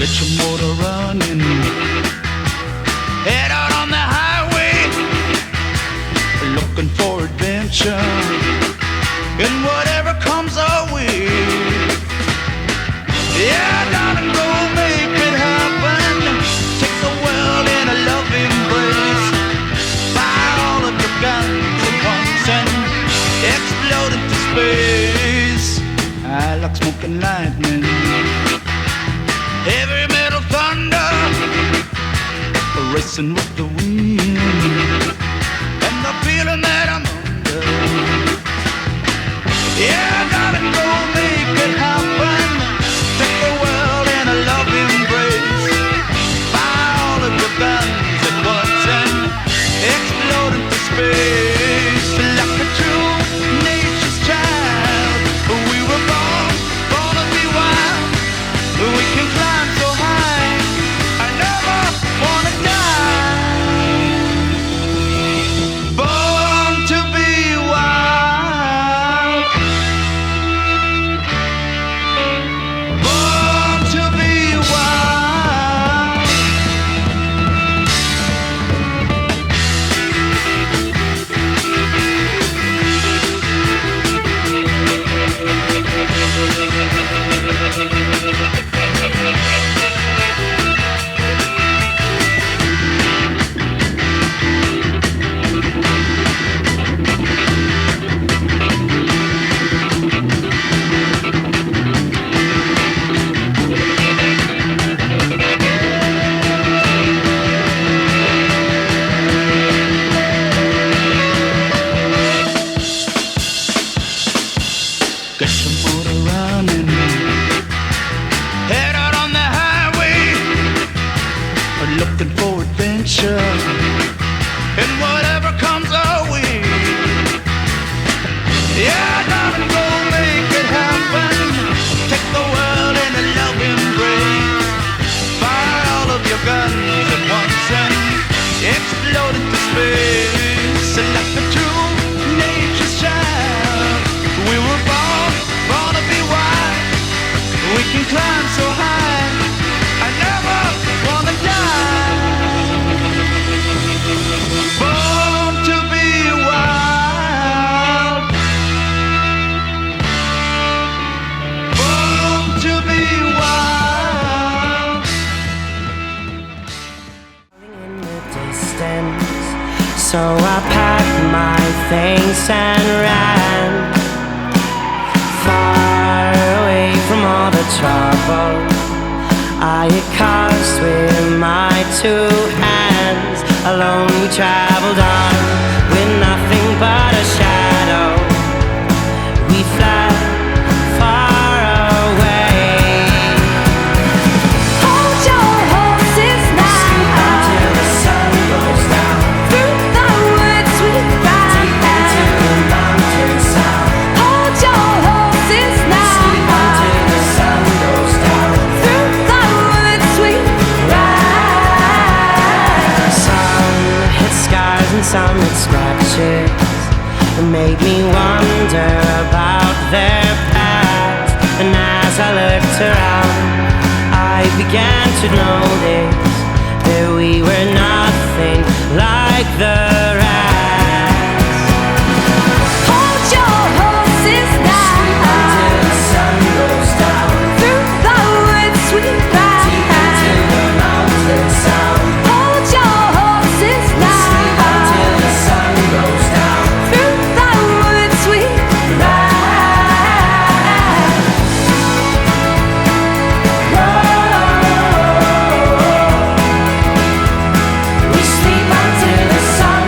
Get your motor running, head out on the highway, looking for adventure, and whatever comes our way. Yeah, darling, go make it happen. Take the world in a love embrace. Fire all of your guns at once and explode into space. I like smoking lightning, heavy metal thunder, racing with the wind, and the feeling that I'm under. Yeah, darling, go make it happen. Take the world in a love embrace. Fire all of your guns at once and explode into space. Like a true nature's child, we were born to be wild. We can climb so high, I never wanna die. Born to be wild. Born to be wild. Get your motor running, head out on the highway, looking for adventure, and whatever comes our way. Yeah, darling, go make it happen. Take the world in a love embrace. Fire all of your guns at once and explode into space. Like the true nature's child, we were born to be wild. We can climb so high, I never wanna die. Born to be wild. Born to be wild. In the distance, so I packed my things and ran far away from all the trouble I had caused with my two hands. Alone we traveled on with nothing but a shadow. We fled far away. Hold your horses now. Sleep until the sun goes down. Through the woods we ride. Deep into the mountain sound. Hold your horses now. Sleep until the sun goes down. Through the woods we ride. Some hit scars and some hit scratches. It made me wonder about their past. And as I looked around, I began to notice that we were nothing like the rest. Hold your horses now. Sleep until the sun goes down. Through the woods we ride. Deep into the mountain sound. Hold your horses now. Sleep until the sun goes down. Through the woods we ride. We sleep until the sun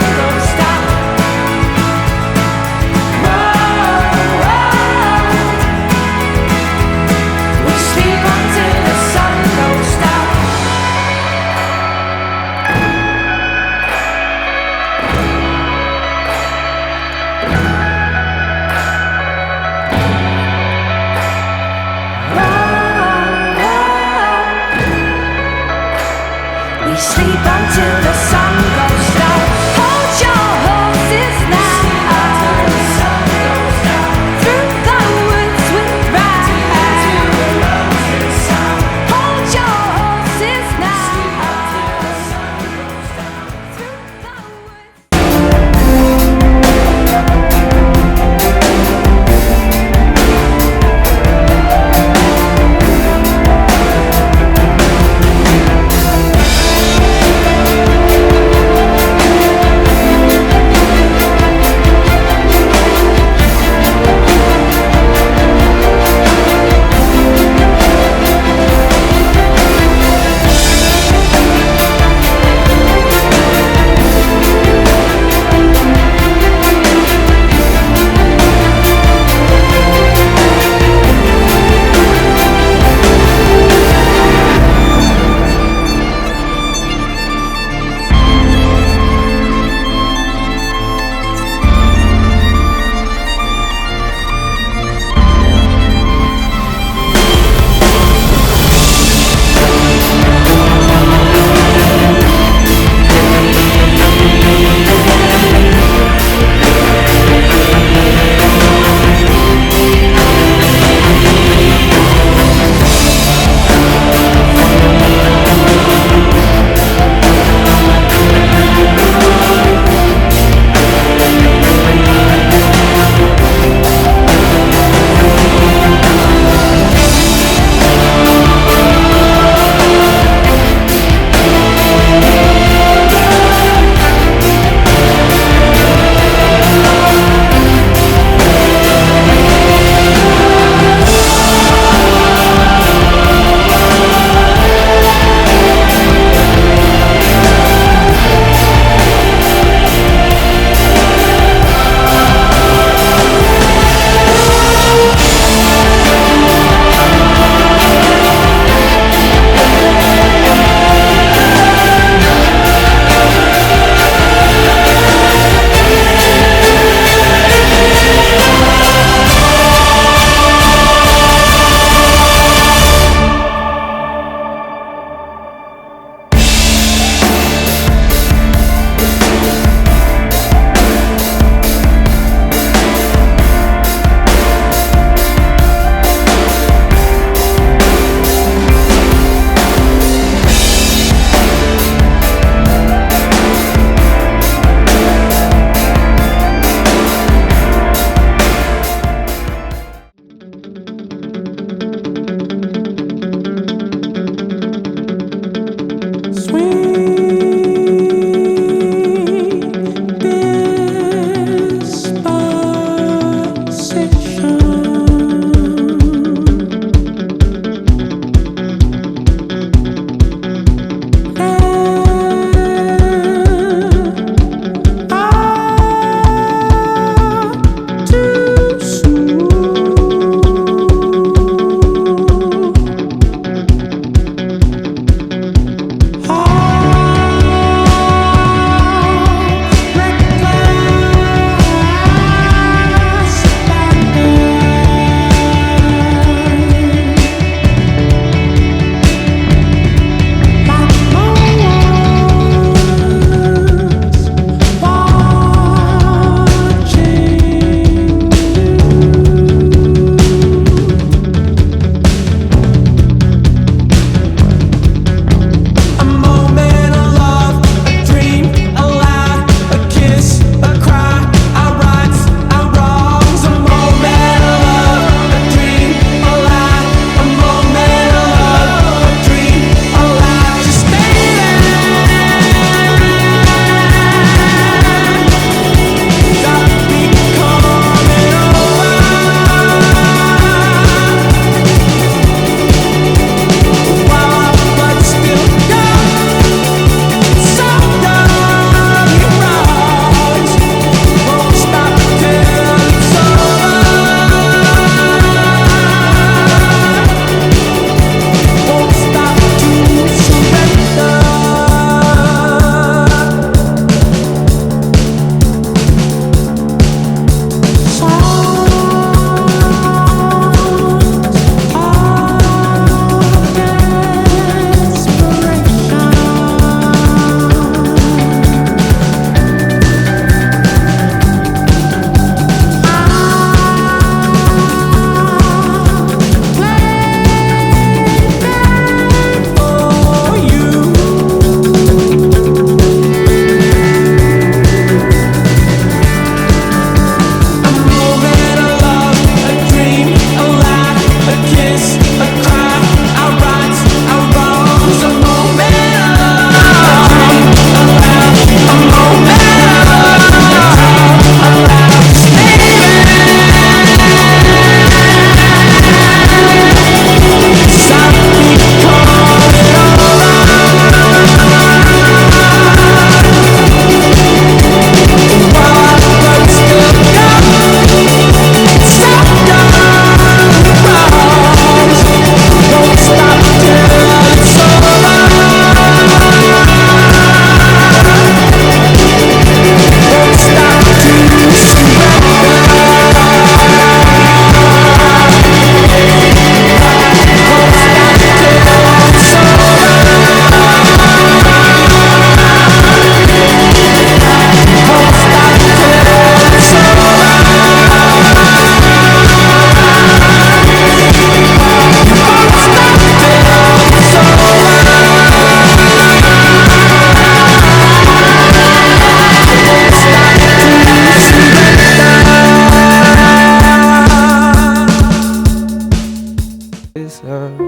this earth.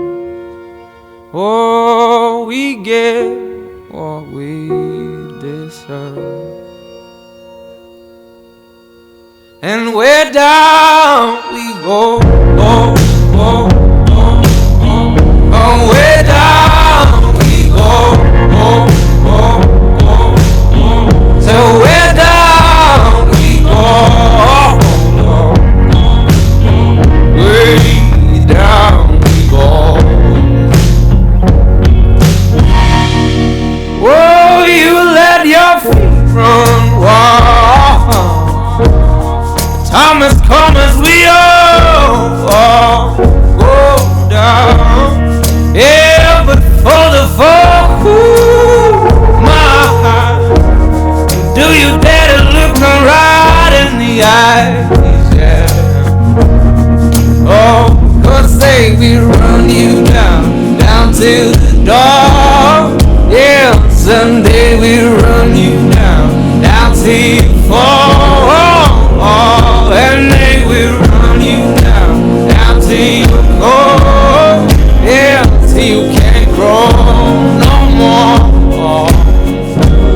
Oh, we get what we deserve. And where down we go, oh, oh, oh, oh, oh, where down we go, oh, oh, oh, oh, so where down we go, oh, oh, oh, way down we go. Oh, you let your feet run wild. Time has come as we all go down. Yeah, but for the fall, my heart, do you dare to look me right in the eyes? Yeah. Oh, 'cause they will run you down, down to the door. Yeah, someday we'll run you down, down till you fall. And they will run you down, down till you go. Yeah, till you can't grow no more.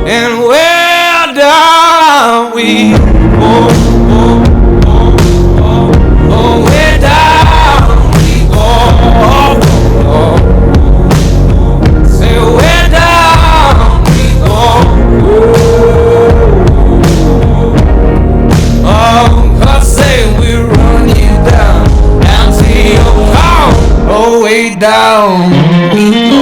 And where down we go, oh, oh, oh, oh, where down we go, oh, oh, oh. Say where down we go, oh, 'cause say we run you down, down till you come, oh, way down we go.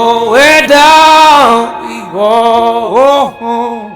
Oh, where down we go.